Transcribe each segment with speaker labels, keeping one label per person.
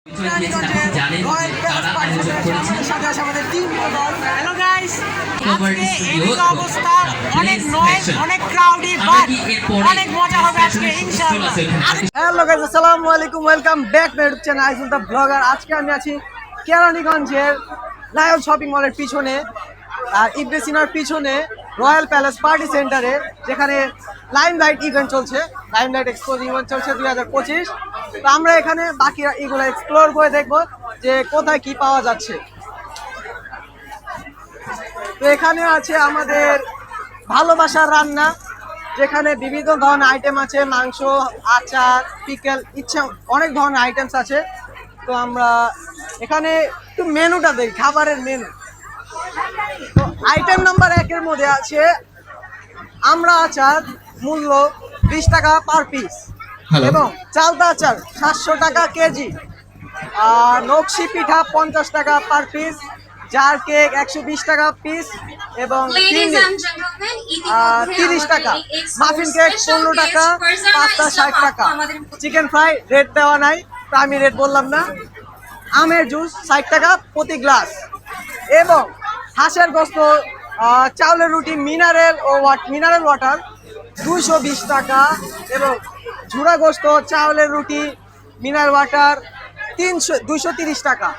Speaker 1: Hello guys, আজকে এদিকে অবস্থা অনেক নয়েজ, অনেক ক্রাউডি, বাট অনেক মজা হবে আজকে ইনশাআল্লাহ।
Speaker 2: হ্যালো গাইস, আসসালামু আলাইকুম, welcome back to YouTube channel Aisul the blogger. আজকে আমি আছি কেরানীগঞ্জের লায়ন শপিং মলের পিছনে আর ইবনে সিনার পিছনে রয়্যাল প্যালেস পার্টি সেন্টারে, যেখানে লাইমলাইট ইভেন্ট চলছে, লাইমলাইট এক্সপোজ ইভেন্ট চলছে 2025। তো আমরা এখানে বাকি এগুলো এক্সপ্লোর করে দেখবো যে কোথায় কি পাওয়া যাচ্ছে। তো এখানে আছে আমাদের ভালোবাসার রান্না, যেখানে বিভিন্ন ধরনের আইটেম আছে, মাংস, আচার, পিকেল, ইচ্ছা অনেক ধরনের আইটেমস আছে। তো আমরা এখানে একটু মেনুটা দেখি, খাবারের মেনু। তো আইটেম নাম্বার 1-এর মধ্যে আছে আমরা আচার, মূল্য 20 টাকা পার পিস, এবং চালতা আচার 700 টাকা কেজি, আর নকশি পিঠা 50 টাকা পার পিস, জার কেক 120 টাকা পিস, এবং 30 টাকা, মাফিন কেক 15 টাকা, পাস্তা 60 টাকা, চিকেন ফ্রাই রেট দেওয়া নাই, তো আমি রেট বললাম না। আমের জুস 60 টাকা প্রতি গ্লাস, এবং হাঁসের গোস্ত, চাউলের রুটি, মিনারেল ওয়াটার 220 টাকা, এবং ঝুরা গোস্ত, চাউলের রুটি, মিনারেল ওয়াটার 230 টাকা,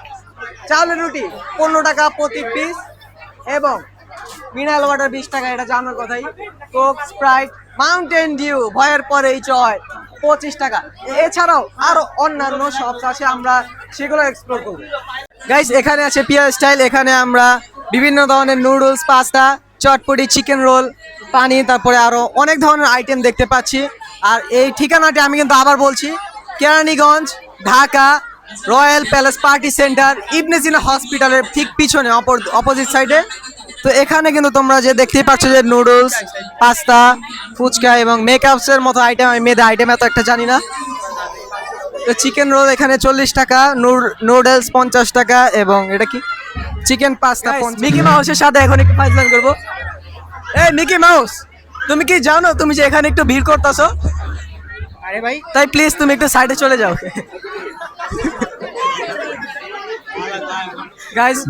Speaker 2: চাউলের রুটি 15 টাকা প্রতি পিস, এবং মিনারেল ওয়াটার 20 টাকা, এটা জানার কথাই। কোক, স্প্রাইট, মাউন্টেন ডিউ, ভয়ের পরেই চয় 25 টাকা। এছাড়াও আরো অন্যান্য শপস আছে, আমরা সেগুলো এক্সপ্লোর করব। গাইস, এখানে আছে পিয়া স্টাইল, এখানে আমরা বিভিন্ন ধরনের নুডলস, পাস্তা, চটপটি, চিকেন রোল, পানি, তারপরে আরো অনেক ধরনের আইটেম দেখতে পাচ্ছি। আর এই ঠিকানাটি আমি কিন্তু আবার বলছি, Keraniganj, Dhaka, royal palace party centre, Ibn Sina হসপিটালের ঠিক পিছনে অপোজিট সাইডে। তো এখানে কিন্তু তোমরা যে দেখতেই পাচ্ছ যে নুডলস, পাস্তা, ফুচকা এবং মেকআপসের মতো আইটেম, আমি মেয়েদের আইটেম এত একটা জানি না। তো চিকেন রোল এখানে 40 টাকা, নুডলস 50 টাকা, এবং এটা কি চিকেন পাস্তা। মিকি মাউসের সাথে এখন একটু ফাইজলাম করবো। এই মিকি মাউস, তুমি কি জানো তুমি যে এখানে একটু ভিড় করতেছো?
Speaker 1: আরে ভাই,
Speaker 2: তাই প্লিজ তুমি একটু সাইডে চলে যাও। গাইস,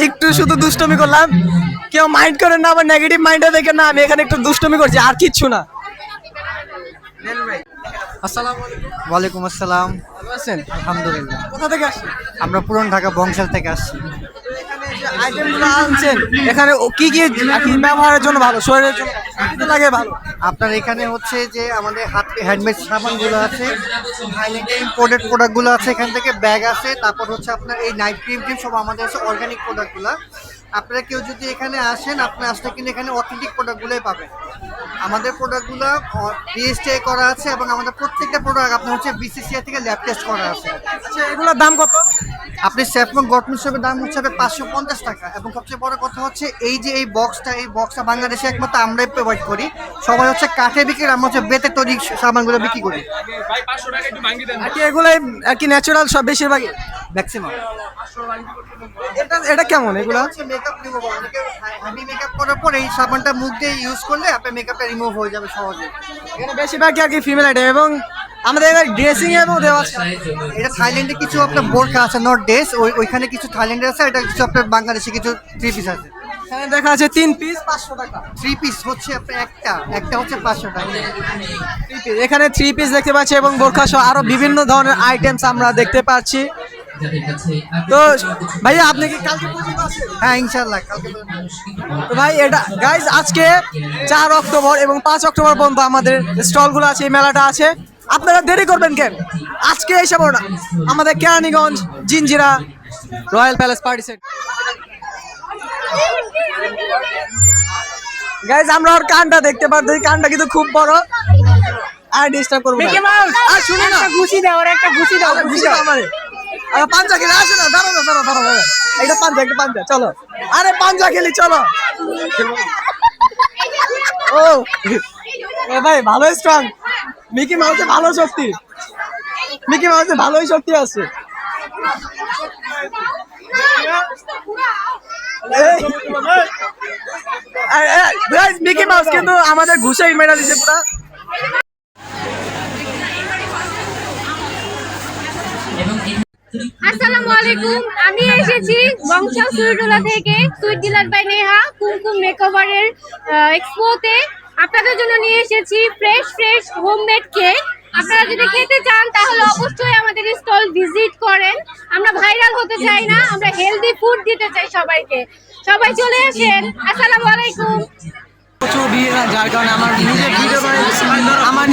Speaker 2: একটু শুধু দুষ্টমি করলাম, কেউ মাইন্ড করেন না, আবার নেগেটিভ মাইন্ডে দেখেন না, আমি এখানে একটু দুষ্টমি করছি, আর কিচ্ছু না। আসসালামু আলাইকুম।
Speaker 3: ওয়ালাইকুম আসসালাম।
Speaker 2: ভালো আছেন?
Speaker 3: আলহামদুলিল্লাহ।
Speaker 2: কোথা থেকে আসছেন?
Speaker 3: আমরা পুরান ঢাকা বংশাল থেকে আসছি।
Speaker 2: আইটেমগুলো আনছেন, এখানে কি কি আর কি ব্যবহারের জন্য ভালো, শরীরের জন্য কি কি লাগে ভালো?
Speaker 3: আপনার এখানে হচ্ছে যে আমাদের হ্যান্ডমেড সাবানগুলো আছে, থাইল্যান্ডের ইম্পোর্টেড প্রোডাক্টগুলো আছে, এখান থেকে ব্যাগ আছে, তারপর হচ্ছে আপনার এই নাইট ক্রিম সব আমাদের হচ্ছে অর্গানিক প্রোডাক্টগুলো। আপনারা কেউ যদি এখানে আসেন, আপনি আসলে কিন্তু এখানে অথেন্টিক প্রোডাক্টগুলোই পাবেন। আমাদের প্রোডাক্টগুলো বিএসটিআই করা আছে, এবং আমাদের প্রত্যেকটা প্রোডাক্ট আপনার হচ্ছে বিসিসিআই থেকে ল্যাব টেস্ট করা আছে।
Speaker 2: আচ্ছা, এগুলোর দাম কত?
Speaker 3: আপনি স্যাফরন গঠন হিসেবে দাম হচ্ছে 550 টাকা, এবং সবচেয়ে বড় কথা হচ্ছে এই যে এই বক্সটা বাংলাদেশে একমাত্র আমরাই প্রোভাইড করি। সবাই হচ্ছে কাঠে বিক্রি, আমরা হচ্ছে বেতের তৈরি সামানগুলো বিক্রি করি।
Speaker 2: আর কি এগুলাই আর কি ন্যাচারাল সব বেশিরভাগই
Speaker 3: ম্যাক্সিমাম।
Speaker 2: এটা কেমন এগুলো?
Speaker 3: হচ্ছে মেকআপ রিমুভার, অনেকে হেভি মেকআপ করার পর এই সাবানটা মুখ দিয়ে ইউজ করলে আপনার মেকআপটা রিমুভ হয়ে যাবে সহজে।
Speaker 2: এখানে বেশিরভাগই আর কি ফিমেল আইটেম, এবং আমাদের এখানে ড্রেসিং এরও দেওয়া আছে।
Speaker 3: এটা থাইল্যান্ডে কিছু আপনার বোরকা আছে, নট ড্রেস, ওইখানে কিছু থাইল্যান্ডে আছে, এটা কিছু আপনার বাংলাদেশে কিছু 3 পিস আছে।
Speaker 2: এখানে দেখা আছে 3 পিস 500 টাকা।
Speaker 3: 3 পিস হচ্ছে আপনার একটা হচ্ছে 500 টাকা।
Speaker 2: 3 পিস, এখানে 3 পিস দেখতে পাচ্ছি, এবং বোরখা সহ আরো বিভিন্ন ধরনের আইটেমস আমরা দেখতে পাচ্ছি। তো ভাইয়া, আপনি কি কালকে পর্যন্ত আছেন?
Speaker 3: হ্যাঁ, ইনশাআল্লাহ কালকে।
Speaker 2: তো ভাই, এটা গাইস আজকে 4 অক্টোবর এবং 5 অক্টোবর পর্যন্ত আমাদের স্টলগুলো আছে, এই মেলাটা আছে। আপনারা দেরি করবেন কেন? আজকে এসে পড়ুন আমাদের Keraniganj Jinjira royal palace party set. Guys, আমরা ওর কানটা দেখতে পাচ্ছি, কানটা কিন্তু খুব বড়। আর ডিস্টার্ব করব না।
Speaker 1: মিকি মাউস,
Speaker 2: আর শুনো না,
Speaker 1: একটা ঘুষি দাও, আর একটা ঘুষি দাও, ঘুষি দাও
Speaker 2: আমারে। আরে পাঞ্জা খেলে আসে না, দাঁড়াও। একটা পাঞ্জা চলো। আরে পাঞ্জা খেলি, চলো। ও এ ভাই, ভালোই স্ট্রং। মিকি মাউসে ভালো শক্তি, মিকি মাউসে ভালোই শক্তি আছে। মিকি মাউস কিন্তু আমাদের ঘুষে মেরা দিচ্ছে পুরা।
Speaker 4: আসসালামু আলাইকুম, আমি এসেছি বংশাল সুইটুলা থেকে সুইট ডিলার বাই নেহা কুমকুম মেকওভারের এক্সপোতে। আপনাদের জন্য নিয়ে এসেছি ফ্রেশ হোমমেড কেক। আপনারা যদি খেতে চান তাহলে অবশ্যই আমাদের স্টল ভিজিট করেন। আমরা ভাইরাল হতে চাই না, আমরা হেলদি ফুড দিতে চাই সবাইকে। সবাই চলে আসেন। আসসালামু আলাইকুম।
Speaker 2: প্রচুর ভিড় না, যার কারণে আমার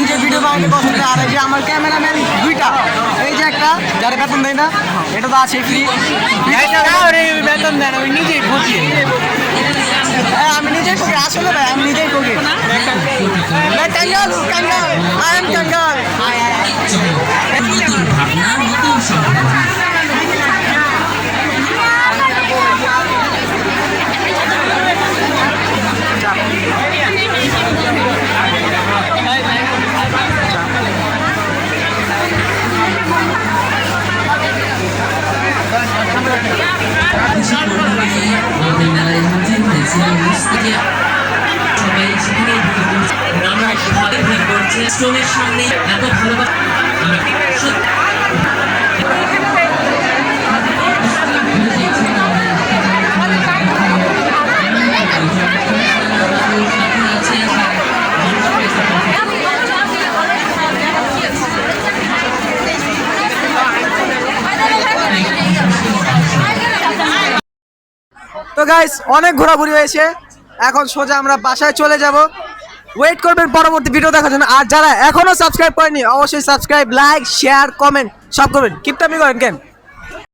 Speaker 2: নিজের ভিডিও বানাতে পছন্দ। আর এই যে আমার ক্যামেরাম্যান দুইটা, এই যে একটা যারা বেতন দেয় না, এটা তো আছে ফ্রি, বেতন দেন ওই নিজেই ঠকি। হ্যাঁ আমি নিজেই ঠকি, আসলে ভাই আমি নিজেই ঠকি।
Speaker 5: আমাদের মেলায় হাজির হয়েছিলাম থেকে সবাই সেখানে আমরা ভালো ভিড় করছে স্টোনের সামনে এত ভালোবাসা
Speaker 2: তো গাইস অনেক ঘোরাঘুরি হয়েছে, এখন সোজা আমরা বাসায় চলে যাব। ওয়েট করবেন পরবর্তী ভিডিও দেখার জন্য। আর যারা এখনো সাবস্ক্রাইব করেনি অবশ্যই সাবস্ক্রাইব, লাইক, শেয়ার, কমেন্ট সব করবেন। কিপটামি করেন কেন?